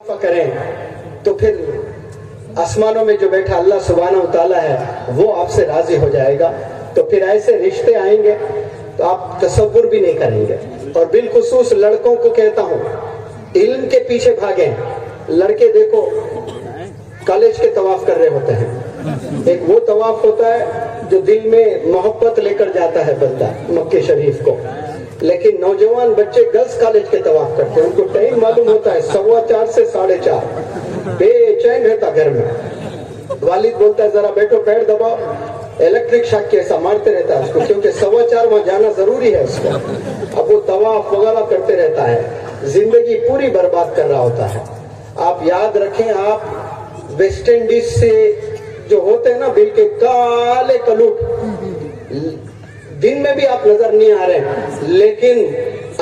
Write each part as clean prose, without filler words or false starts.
کریں تو پھر آسمانوں میں جو بیٹھا اللہ سبحانہ و تعالیٰ ہے وہ آپ سے راضی ہو جائے گا. تو پھر ایسے رشتے آئیں گے تو آپ تصور بھی نہیں کریں گے. اور بالخصوص لڑکوں کو کہتا ہوں علم کے پیچھے بھاگیں. لڑکے دیکھو کالج کے طواف کر رہے ہوتے ہیں. ایک وہ طواف ہوتا ہے جو دل میں محبت لے کر جاتا ہے بندہ مکہ شریف کو. لیکن نوجوان بچے گرلز کالج کے طواف کرتے ہیں. ان کو ٹائم معلوم ہوتا ہے 4:15 سے 4:30. بے چین رہتا گھر میں. والد بولتا ہے ذرا بیٹھو پیر دباؤ. الیکٹرک شاک کیسا مارتے رہتا ہے اس کو, کیونکہ 4:15 وہاں جانا ضروری ہے اس کو. اب وہ طواف وغیرہ کرتے رہتا ہے, زندگی پوری برباد کر رہا ہوتا ہے. آپ یاد رکھیں, آپ ویسٹ انڈیز سے جو ہوتے ہیں نا بل کے کالے کلوٹ, دن میں بھی آپ نظر نہیں آ رہے, لیکن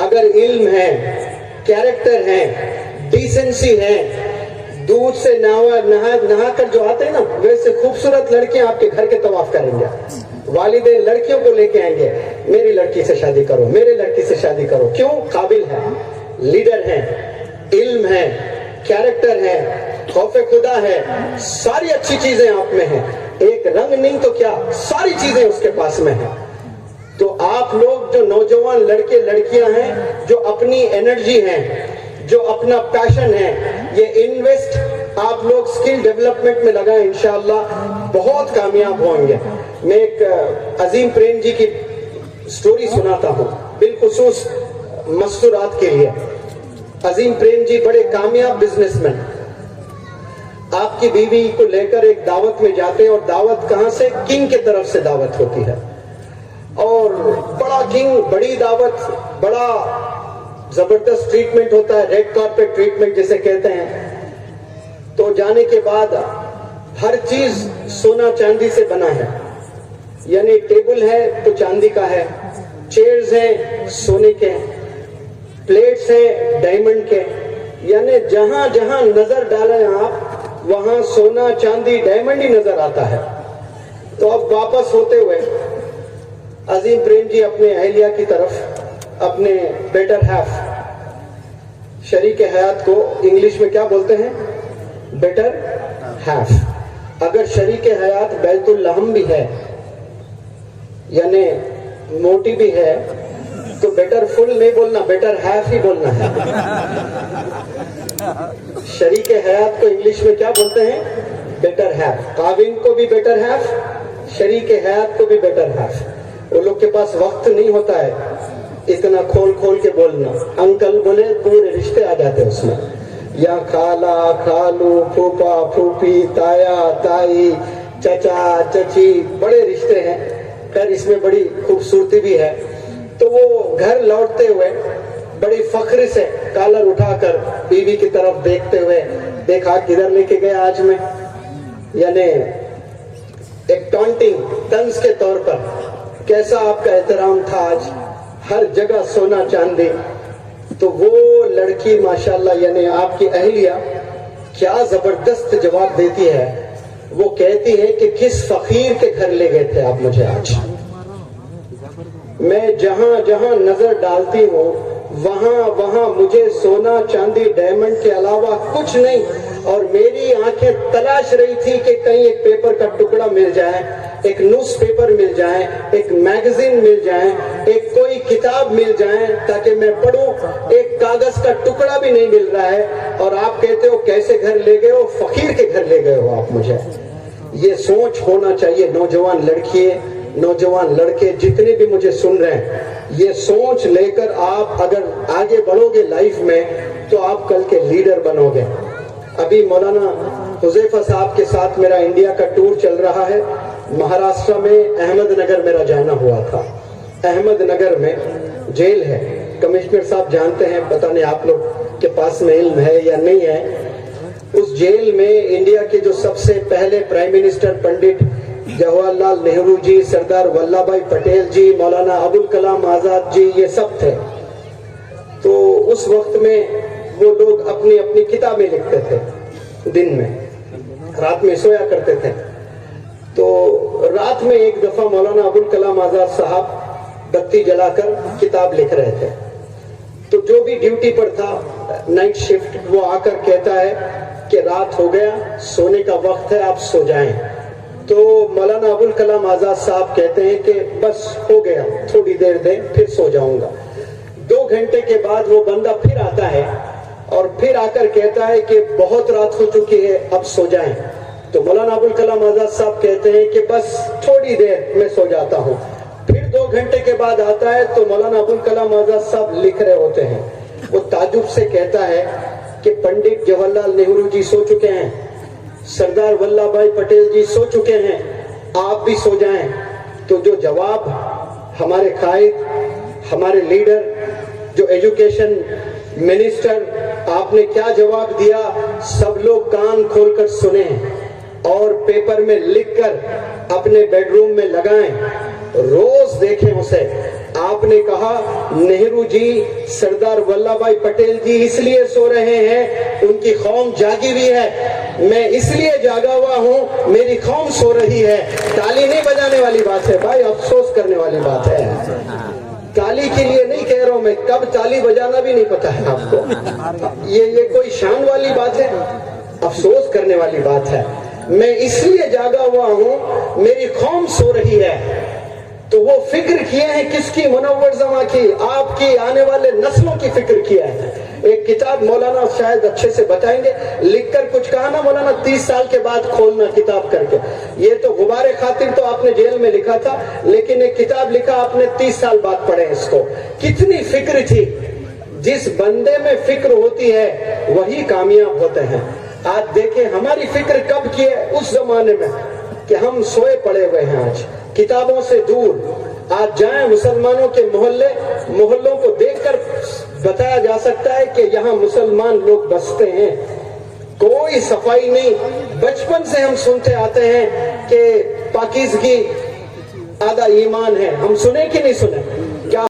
اگر علم ہے, کیریکٹر ہے, ڈیسنسی ہے, دودھ سے نہا کر جو آتے ہیں نا ویسے خوبصورت لڑکیاں آپ کے گھر کے طواف کریں گے. والدین لڑکیوں کو لے کے آئیں گے, میری لڑکی سے شادی کرو, میرے لڑکی سے شادی کرو. کیوں؟ قابل ہے, لیڈر ہے, علم ہے, کیریکٹر ہے, خوف خدا ہے, ساری اچھی چیزیں آپ میں ہیں. ایک رنگ نہیں تو کیا ساری چیزیں اس کے پاس میں ہیں. تو آپ لوگ جو نوجوان لڑکے لڑکیاں ہیں جو اپنی انرجی ہیں, جو اپنا پیشن ہے, یہ انویسٹ آپ لوگ سکل ڈیولپمنٹ میں لگائیں, انشاءاللہ بہت کامیاب ہوں گے. میں ایک عظیم پریم جی کی سٹوری سناتا ہوں بالخصوص مستورات کے لیے. عظیم پریم جی بڑے کامیاب بزنس مین. آپ کی بیوی کو لے کر ایک دعوت میں جاتے ہیں, اور دعوت کہاں سے؟ کنگ کی طرف سے دعوت ہوتی ہے, اور بڑا کنگ, بڑی دعوت, بڑا زبردست ٹریٹمنٹ ہوتا ہے, ریڈ کارپیٹ ٹریٹمنٹ جسے کہتے ہیں. تو جانے کے بعد ہر چیز سونا چاندی سے بنا ہے, یعنی ٹیبل ہے تو چاندی کا ہے, چیئرز ہیں سونے کے, پلیٹس ہیں ڈائمنڈ کے, یعنی جہاں جہاں نظر ڈالیں آپ وہاں سونا چاندی ڈائمنڈ ہی نظر آتا ہے. تو اب واپس ہوتے ہوئے عظیم پریم جی اپنے اہلیہ کی طرف, اپنے بیٹر ہیف, شریک حیات کو انگلش میں کیا بولتے ہیں؟ Better half. اگر شریک حیات بیت اللحم بھی ہے یعنی موٹی بھی ہے تو بیٹر فل نہیں بولنا, بیٹر ہیف ہی بولنا ہے. شریک حیات کو انگلش میں کیا بولتے ہیں؟ Better half. خاوند کو بھی بیٹر ہیف, شریک حیات کو بھی بیٹر ہیف. وہ لوگ کے پاس وقت نہیں ہوتا ہے اتنا کھول کھول کے بولنا. انکل بولے پورے رشتے آ جاتے ہیں اس میں, یا خالہ خالو, پھوپا پھوپھی, تایا تائی, چچا چچی, بڑے رشتے ہیں. خیر اس میں بڑی خوبصورتی بھی ہے. تو وہ گھر لوٹتے ہوئے بڑی فخر سے کالر اٹھا کر بیوی کی طرف دیکھتے ہوئے, دیکھا کدھر لے کے گیا آج میں, یعنی ایک ٹانٹنگ طنز کے طور پر, کیسا آپ کا احترام تھا آج, ہر جگہ سونا چاندی. تو وہ لڑکی ماشاءاللہ یعنی آپ کی اہلیہ کیا زبردست جواب دیتی ہے. وہ کہتی ہے کہ کس فقیر کے گھر لے گئے تھے آپ مجھے آج. میں جہاں جہاں نظر ڈالتی ہوں وہاں وہاں مجھے سونا چاندی ڈائمنڈ کے علاوہ کچھ نہیں, اور میری آنکھیں تلاش رہی تھی کہ کہیں ایک پیپر کا ٹکڑا مل جائے, ایک نیوز پیپر مل جائے, ایک میگزین مل جائے, ایک کوئی کتاب مل جائے تاکہ میں پڑھوں. ایک کاغذ کا ٹکڑا بھی نہیں مل رہا ہے, اور آپ کہتے ہو کیسے گھر لے گئے ہو؟ فقیر کے گھر لے گئے ہو آپ مجھے. یہ سوچ ہونا چاہیے نوجوان لڑکیے, نوجوان لڑکے جتنے بھی مجھے سن رہے ہیں, یہ سوچ لے کر آپ اگر آگے بڑھو گے لائف میں تو آپ کل کے لیڈر بنو گے. ابھی مولانا حذیفہ صاحب کے ساتھ میرا انڈیا کا ٹور چل رہا ہے. مہاراشٹر میں احمد نگر میرا جانا ہوا تھا. احمد نگر میں جیل ہے, کمشنر صاحب جانتے ہیں, پتہ نہیں آپ لوگ کے پاس میں علم ہے یا نہیں ہے. اس جیل میں انڈیا کے جو سب سے پہلے پرائم منسٹر پنڈت جواہر لال نہرو جی, سردار ولبھ بھائی پٹیل جی, مولانا ابوالکلام آزاد جی, یہ سب تھے. تو اس وقت میں وہ لوگ اپنی اپنی کتابیں لکھتے تھے, دن میں, رات میں سویا کرتے تھے. تو رات میں ایک دفعہ مولانا ابوالکلام آزاد صاحب بتی جلا کر کتاب لکھ رہے تھے. تو جو بھی ڈیوٹی پر تھا نائٹ شفٹ وہ آ کر کہتا ہے کہ رات ہو گیا سونے کا وقت ہے آپ سو جائیں. تو مولانا ابوالکلام آزاد صاحب کہتے ہیں کہ بس ہو گیا تھوڑی دیر دیں پھر سو جاؤں گا. 2 گھنٹے کے بعد وہ بندہ پھر آتا ہے اور پھر آ کر کہتا ہے کہ بہت رات ہو چکی ہے اب سو جائیں. تو مولانا ابوالکلام آزاد صاحب کہتے ہیں کہ بس تھوڑی دیر میں سو جاتا ہوں. پھر 2 گھنٹے کے بعد آتا ہے تو مولانا ابوالکلام آزاد صاحب لکھ رہے ہوتے ہیں. وہ تعجب سے کہتا ہے کہ پنڈت جواہر لال نہرو جی سو چکے ہیں, سردار ولبھ بھائی پٹیل جی سو چکے ہیں, آپ بھی سو جائیں. تو جو جواب ہمارے قائد, ہمارے لیڈر, جو ایجوکیشن منسٹر, آپ نے کیا جواب دیا سب لوگ کان کھول کر سنیں اور پیپر میں لکھ کر اپنے بیڈ روم میں لگائیں, روز دیکھیں اسے. آپ نے کہا نہرو جی, سردار ولبھ بھائی پٹیل جی اس لیے سو رہے ہیں ان کی قوم جاگی ہوئی ہے, میں اس لیے جاگا ہوا ہوں میری قوم سو رہی ہے. تالی نہیں بجانے والی بات ہے بھائی, افسوس کرنے والی بات ہے. تالی کے لیے نہیں کہہ رہا ہوں میں, کب تالی بجانا بھی نہیں پتا ہے آپ کو. یہ کوئی شان والی بات ہے؟ افسوس کرنے والی بات ہے. میں اس لیے جاگا ہوا ہوں میری قوم سو رہی ہے. تو وہ فکر کیے ہیں کس کی؟ منور زماں کی, آپ کی آنے والے نسلوں کی فکر کیا ہے. ایک کتاب مولانا شاید اچھے سے بتائیں گے, لکھ کر کچھ کہا نا مولانا 30 سال کے بعد کھولنا کتاب کر کے. یہ تو غبار خاطر تو آپ نے جیل میں لکھا تھا, لیکن ایک کتاب لکھا آپ نے 30 سال بعد پڑھے اس کو. کتنی فکر تھی. جس بندے میں فکر ہوتی ہے وہی کامیاب ہوتے ہیں. آج دیکھیں ہماری فکر کب کی ہے, اس زمانے میں کہ ہم سوئے پڑے ہوئے ہیں آج کتابوں سے دور. آج جائیں مسلمانوں کے محلوں کو دیکھ کر بتایا جا سکتا ہے کہ یہاں مسلمان لوگ بستے ہیں. کوئی صفائی نہیں. بچپن سے ہم سنتے آتے ہیں کہ پاکیزگی آدھا ایمان ہے. ہم سنے کہ نہیں سنے؟